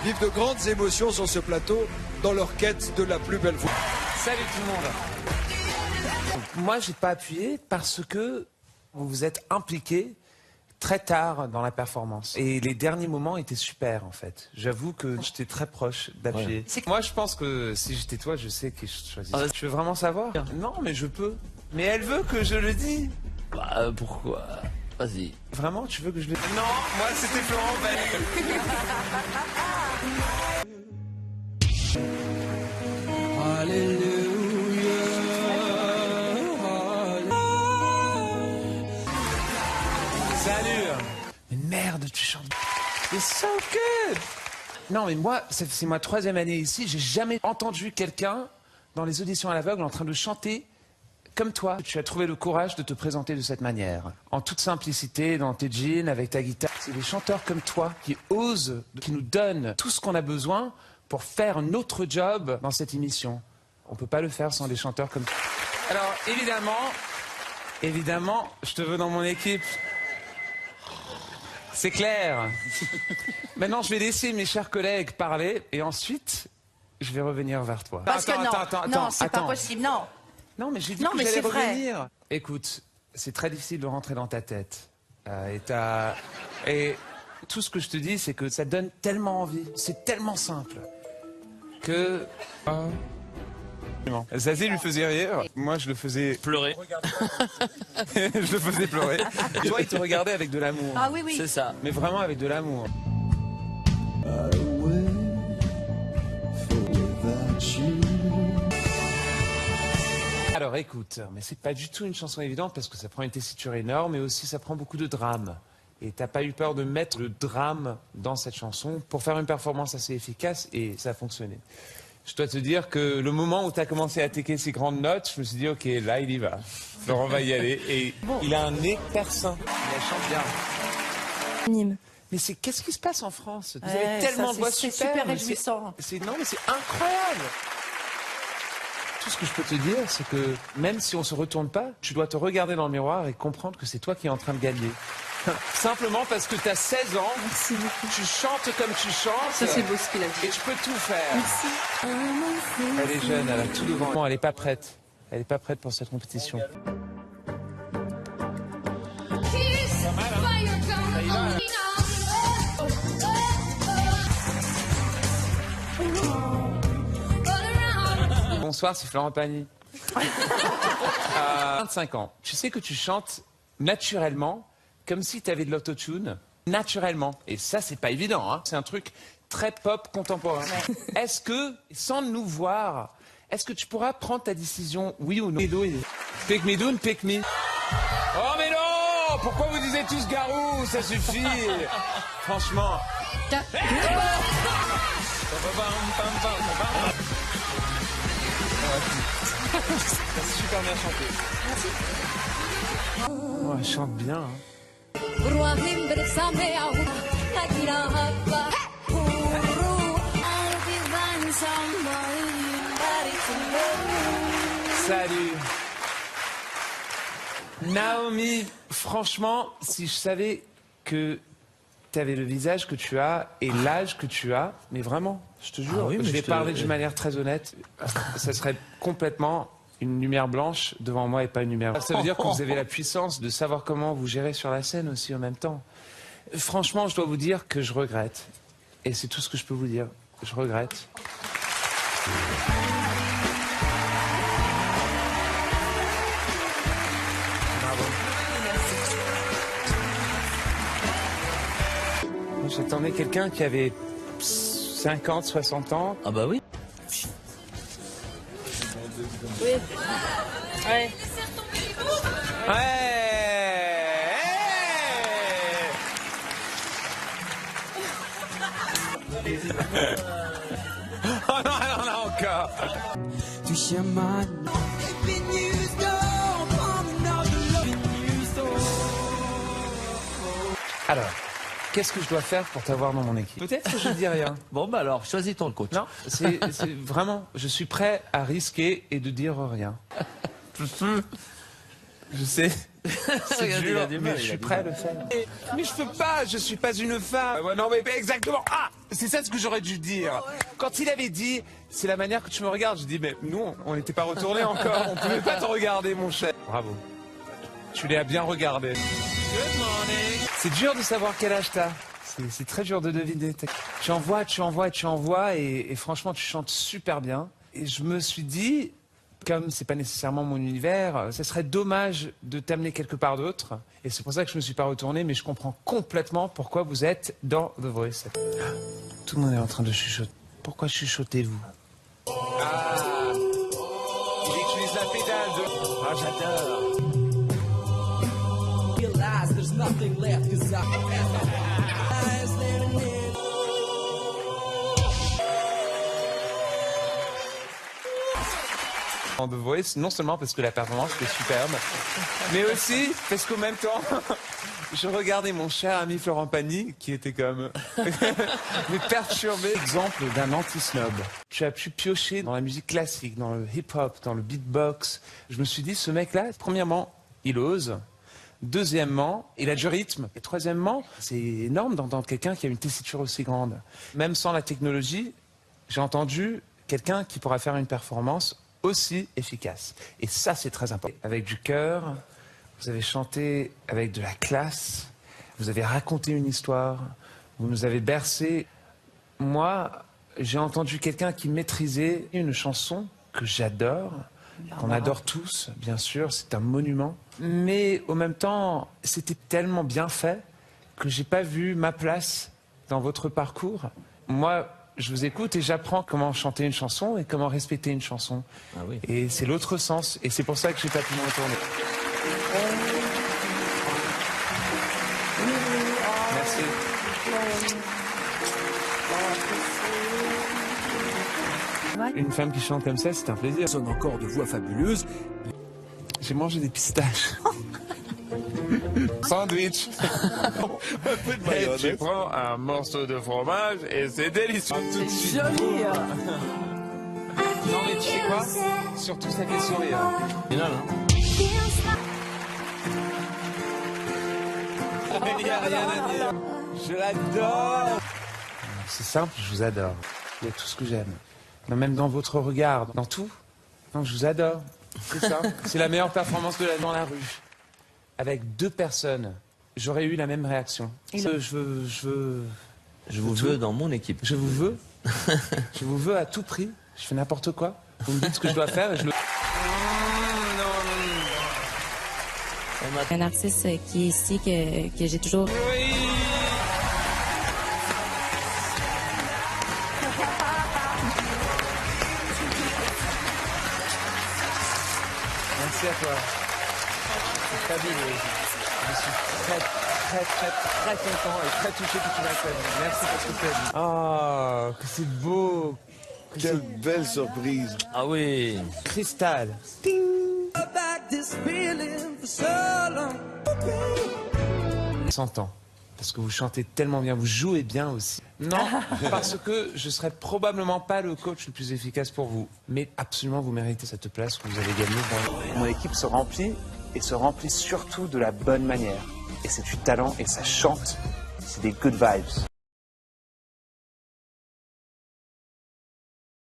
vivent de grandes émotions sur ce plateau dans leur quête de la plus belle voix. Salut tout le monde. Moi, j'ai pas appuyé parce que vous vous êtes impliqué très tard dans la performance. Et les derniers moments étaient super, en fait. J'avoue que j'étais très proche d'appuyer. Ouais. Moi, je pense que si j'étais toi, je sais que je choisirais. Tu veux vraiment savoir? Non, mais je peux. Mais elle veut que je le dise. Bah, pourquoi? Vas-y. Vraiment, tu veux que je le dise? Non, moi, c'était Florent Pagny. Salut. Mais merde, tu chantes. C'est so good. Non, mais moi, c'est ma 3e année ici. J'ai jamais entendu quelqu'un dans les auditions à l'aveugle en train de chanter comme toi. Tu as trouvé le courage de te présenter de cette manière. En toute simplicité, dans tes jeans, avec ta guitare. C'est des chanteurs comme toi qui osent, qui nous donnent tout ce qu'on a besoin pour faire notre job dans cette émission. On peut pas le faire sans des chanteurs comme toi. Alors, évidemment, je te veux dans mon équipe. C'est clair. Maintenant, je vais laisser mes chers collègues parler et ensuite, je vais revenir vers toi. Parce non, c'est pas possible, non. Non, mais j'ai dit que j'allais revenir. Écoute, c'est très difficile de rentrer dans ta tête. Et tout ce que je te dis, c'est que ça donne tellement envie. C'est tellement simple que... Zazie lui faisait rire, moi je le faisais pleurer. Je le faisais pleurer. Et toi, il te regardait avec de l'amour. Ah oui, oui. C'est ça. Mais vraiment avec de l'amour. Alors écoute, mais c'est pas du tout une chanson évidente parce que ça prend une tessiture énorme et aussi ça prend beaucoup de drame. Et t'as pas eu peur de mettre le drame dans cette chanson pour faire une performance assez efficace et ça a fonctionné. Je dois te dire que le moment où tu as commencé à attaquer ces grandes notes, je me suis dit, ok, là, il y va. Florent va y aller. Et bon, il a un nez perçant. Il chante bien. Mais qu'est-ce qui se passe en France? Vous avez tellement de voix super. C'est super réjouissant. Non, mais c'est incroyable. Tout ce que je peux te dire, c'est que même si on se retourne pas, tu dois te regarder dans le miroir et comprendre que c'est toi qui es en train de gagner. Simplement parce que tu as 16 ans, merci beaucoup. Tu chantes comme tu chantes. Ça c'est beau ce qu'il a dit. Et tu peux tout faire. Merci. Elle est jeune, elle a tout devant. Non, elle n'est pas prête. Elle n'est pas prête pour cette compétition. Bonsoir, c'est Florent Pagny. 25 ans. Tu sais que tu chantes naturellement, comme si tu avais de l'autotune, naturellement. Et ça, c'est pas évident, hein. C'est un truc très pop contemporain. Est-ce que, sans nous voir, est-ce que tu pourras prendre ta décision, oui ou non? Pick me do, pick me. Oh mais non! Pourquoi vous disiez tous Garou? Ça suffit. Franchement. T'as super bien chanté. Merci. Oh, elle chante bien. Hein. Salut. Naomi, franchement, si je savais que tu avais le visage que tu as et l'âge que tu as, mais vraiment, je te jure, je vais parler d'une manière très honnête, ça serait complètement une lumière blanche devant moi et pas une lumière. Ça veut dire que vous avez la puissance de savoir comment vous gérez sur la scène aussi en même temps. Franchement, je dois vous dire que je regrette. Et c'est tout ce que je peux vous dire. Je regrette. Bravo. J'attendais quelqu'un qui avait 50, 60 ans. Ah bah oui. Oui. Ouais. Ouais. Oh non, elle en a encore. Alors, qu'est-ce que je dois faire pour t'avoir dans mon équipe? Peut-être que je ne dis rien. Bon bah alors, choisis ton coach. Non, c'est vraiment, je suis prêt à risquer et de dire rien. Je sais. C'est dur, mais je suis prêt à le faire. Mais je peux pas, je suis pas une femme. Non mais exactement. Ah! C'est ça ce que j'aurais dû dire. Quand il avait dit, c'est la manière que tu me regardes, je dis, mais nous, on n'était pas retournés encore, on pouvait pas te regarder, mon cher. Bravo. Tu l'as bien regardé. C'est dur de savoir quel âge t'as. C'est très dur de deviner. Tu envoies, et franchement, tu chantes super bien. Et je me suis dit, comme c'est pas nécessairement mon univers, ce serait dommage de t'amener quelque part d'autre. Et c'est pour ça que je me suis pas retourné, mais je comprends complètement pourquoi vous êtes dans The Voice. Tout le monde est en train de chuchoter. Pourquoi chuchotez-vous? Ah, il utilise la pédale de... Ah, j'adore. En The Voice, non seulement parce que la performance était superbe, mais aussi parce qu'au même temps, je regardais mon cher ami Florent Pagny, qui était comme mais perturbé. Exemple d'un anti-snob. Tu as pu piocher dans la musique classique, dans le hip-hop, dans le beatbox. Je me suis dit, ce mec-là, premièrement, il ose. Deuxièmement, il a du rythme. Et troisièmement, c'est énorme d'entendre quelqu'un qui a une tessiture aussi grande. Même sans la technologie, j'ai entendu quelqu'un qui pourra faire une performance aussi efficace. Et ça, c'est très important. Avec du cœur, vous avez chanté avec de la classe, vous avez raconté une histoire, vous nous avez bercé. Moi, j'ai entendu quelqu'un qui maîtrisait une chanson que j'adore, qu'on adore tous, bien sûr, c'est un monument. Mais au même temps, c'était tellement bien fait que j'ai pas vu ma place dans votre parcours. Moi, je vous écoute et j'apprends comment chanter une chanson et comment respecter une chanson. Ah oui. Et c'est l'autre sens. Et c'est pour ça que j'ai pas pu me retourner. Merci. Une femme qui chante comme ça, c'est un plaisir. Sonne encore de voix fabuleuse. J'ai mangé des pistaches. Sandwich. Un peu de Et mayonnaise. tu prends un morceau de fromage et c'est délicieux. C'est joli. Non mais tu sais quoi? Surtout ça fait sourire. Final, hein. Il n'y a rien à dire. Je l'adore. C'est simple, je vous adore. Il y a tout ce que j'aime. Même dans votre regard, dans tout. Non, je vous adore. C'est ça. C'est la meilleure performance de la dans la rue. Avec deux personnes, j'aurais eu la même réaction. Je Je vous veux dans mon équipe. Je vous veux. Je vous veux à tout prix. Je fais n'importe quoi. Vous me dites ce que je dois faire et je le... Un artiste qui est ici, que j'ai toujours... Merci à toi. C'est fabuleux. Je suis très content et très touché que tu m'as fait. Merci pour ce que tu as dit. Oh, que c'est beau. Quelle belle surprise. Ah oui. Cristal. S'entend. Parce que vous chantez tellement bien, vous jouez bien aussi. Non, parce que je serais probablement pas le coach le plus efficace pour vous. Mais absolument, vous méritez cette place que vous avez gagnée. Mon équipe se remplit, et se remplit surtout de la bonne manière. Et c'est du talent, et ça chante. C'est des good vibes.